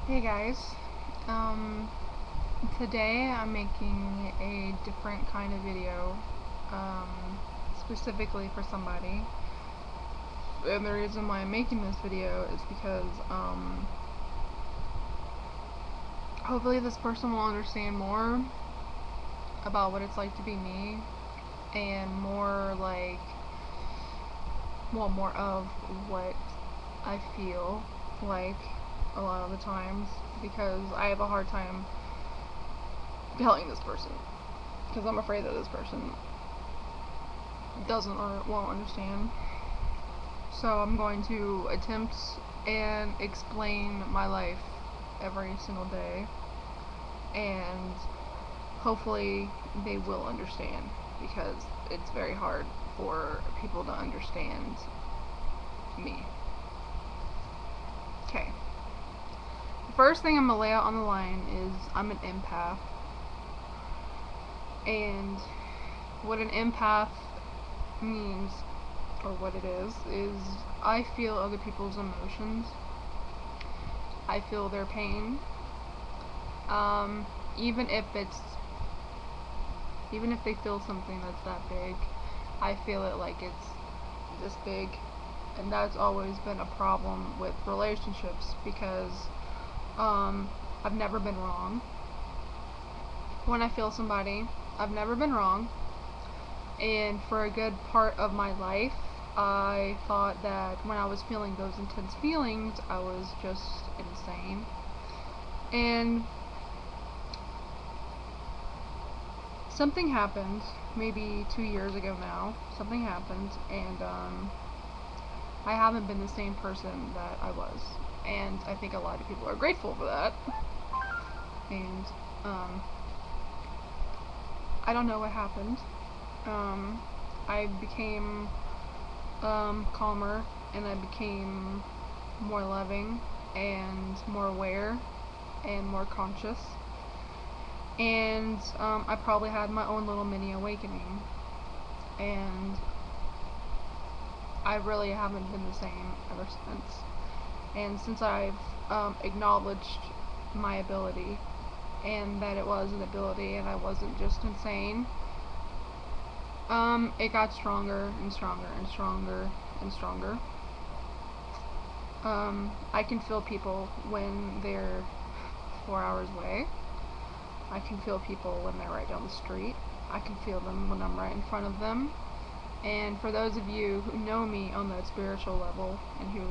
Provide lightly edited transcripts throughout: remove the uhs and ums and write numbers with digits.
Hey guys, today I'm making a different kind of video, specifically for somebody, and the reason why I'm making this video is because, hopefully this person will understand more about what it's like to be me, and more more of what I feel like a lot of the times, because I have a hard time telling this person, because I'm afraid that this person doesn't or won't understand. So I'm going to attempt and explain my life every single day, and hopefully they will understand, because it's very hard for people to understand me. Okay. The first thing I'm going to lay out on the line is I'm an empath. And what an empath means, or what it is I feel other people's emotions. I feel their pain. Even if they feel something that's that big, I feel it like it's this big. And that's always been a problem with relationships, because I've never been wrong. When I feel somebody, I've never been wrong. And for a good part of my life, I thought that when I was feeling those intense feelings, I was just insane. And something happened, maybe 2 years ago now. Something happened, and I haven't been the same person that I was. And I think a lot of people are grateful for that. And I don't know what happened. I became calmer, and I became more loving and more aware and more conscious. And I probably had my own little mini awakening, and I really haven't been the same ever since. And since I've acknowledged my ability, and that it was an ability and I wasn't just insane, it got stronger and stronger and stronger and stronger. I can feel people when they're 4 hours away. I can feel people when they're right down the street. I can feel them when I'm right in front of them. And for those of you who know me on that spiritual level, and who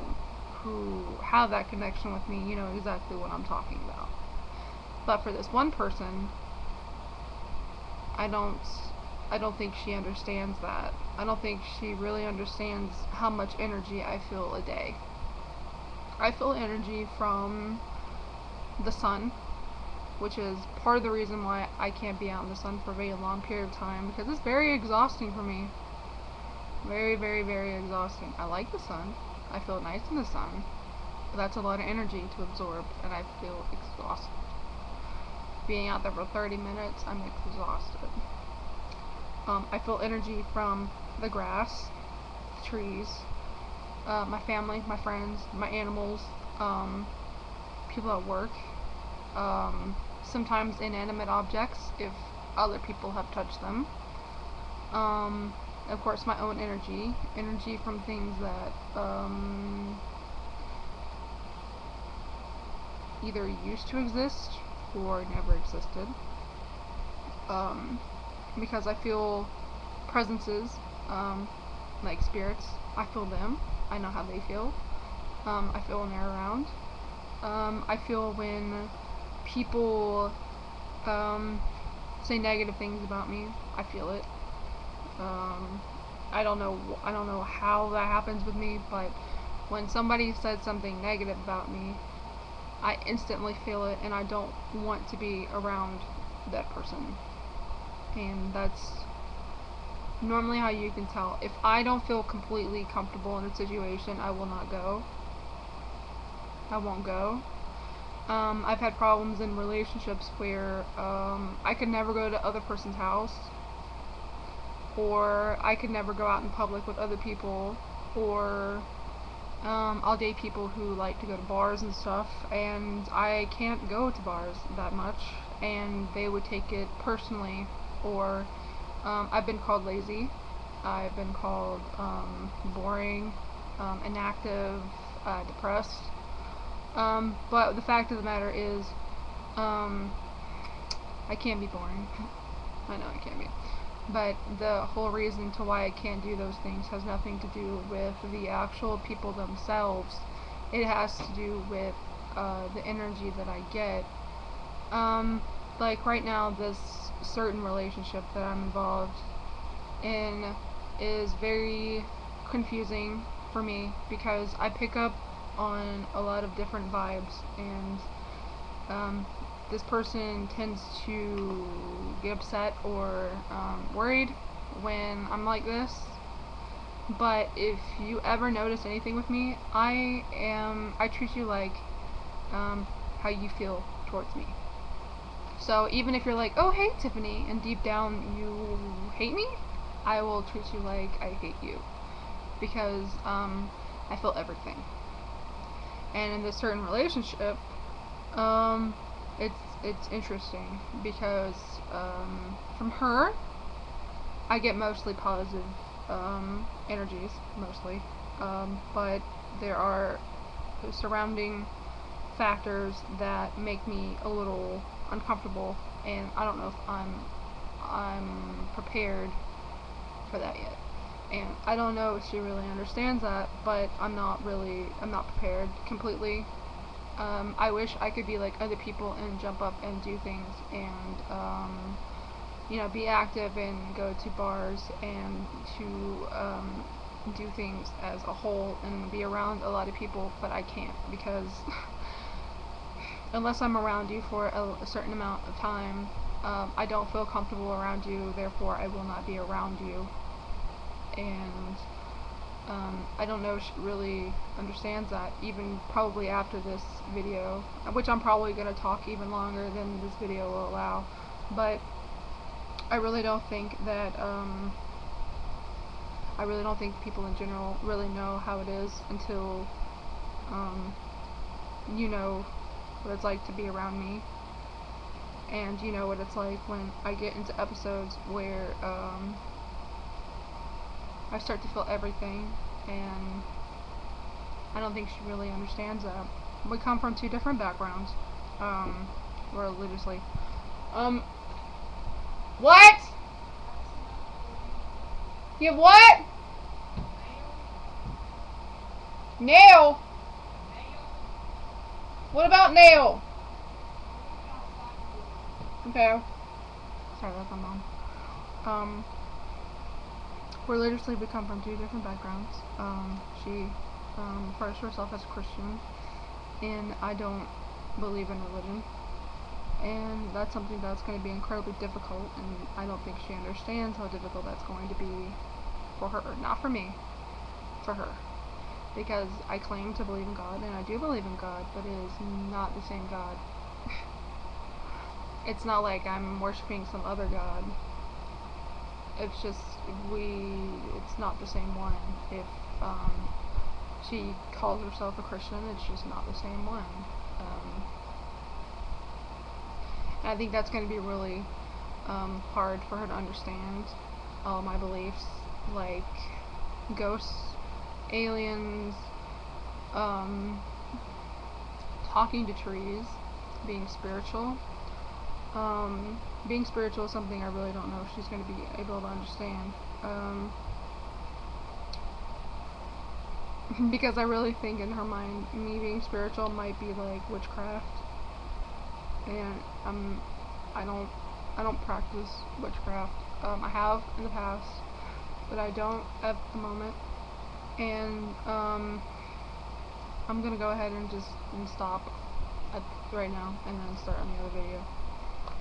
have that connection with me, you know exactly what I'm talking about. But for this one person, I don't think she understands that. I don't think she really understands how much energy I feel a day. I feel energy from the sun, which is part of the reason why I can't be out in the sun for a very long period of time, because it's very exhausting for me. Very, very, very exhausting. I like the sun. I feel nice in the sun. But that's a lot of energy to absorb, and I feel exhausted. Being out there for 30 minutes, I'm exhausted. I feel energy from the grass, the trees, my family, my friends, my animals, people at work, sometimes inanimate objects if other people have touched them. Of course, my own energy from things that either used to exist or never existed. Because I feel presences, like spirits. I feel them. I know how they feel. I feel when they're around. I feel when people say negative things about me. I feel it. I don't know how that happens with me, but when somebody said something negative about me, I instantly feel it, and I don't want to be around that person. And that's normally how you can tell. If I don't feel completely comfortable in a situation, I will not go. I won't go. I've had problems in relationships where I could never go to other person's house, or I could never go out in public with other people, or I'll date people who like to go to bars and stuff, and I can't go to bars that much, and they would take it personally, or I've been called lazy, I've been called boring, inactive, depressed, but the fact of the matter is, I can't be boring. I know I can't be. But the whole reason to why I can't do those things has nothing to do with the actual people themselves. It has to do with the energy that I get. Like right now, this certain relationship that I'm involved in is very confusing for me because I pick up on a lot of different vibes, and this person tends to get upset or worried when I'm like this. But if you ever notice anything with me, I treat you like how you feel towards me. So even if you're like, oh hey Tiffany, and deep down you hate me, I will treat you like I hate you, because I feel everything. And in this certain relationship, it's interesting because from her, I get mostly positive energies, mostly, but there are surrounding factors that make me a little uncomfortable, and I don't know if I'm prepared for that yet. And I don't know if she really understands that, but I'm not prepared completely. I wish I could be like other people and jump up and do things and, be active and go to bars and to, do things as a whole and be around a lot of people, but I can't, because unless I'm around you for a certain amount of time, I don't feel comfortable around you, therefore I will not be around you. And I don't know if she really understands that, even probably after this video, which I'm probably going to talk even longer than this video will allow. But I really don't think that people in general really know how it is until you know what it's like to be around me, and you know what it's like when I get into episodes where I start to feel everything, and I don't think she really understands that. We come from two different backgrounds, religiously. What? You have what? Nail? What about nail? Okay. Sorry, that's my mom. Religiously, we come from two different backgrounds. She refers to herself as a Christian, and I don't believe in religion. And that's something that's going to be incredibly difficult, and I don't think she understands how difficult that's going to be for her. Not for me, for her. Because I claim to believe in God, and I do believe in God, but it is not the same God. It's not like I'm worshiping some other God. It's just, it's not the same one. If she calls herself a Christian, it's just not the same one. And I think that's going to be really hard for her to understand all my beliefs, like ghosts, aliens, talking to trees, being spiritual. Being spiritual is something I really don't know if she's going to be able to understand. Because I really think in her mind, me being spiritual might be like witchcraft, and I don't practice witchcraft. I have in the past, but I don't at the moment. And I'm gonna go ahead and just stop right now, and then start on the other video.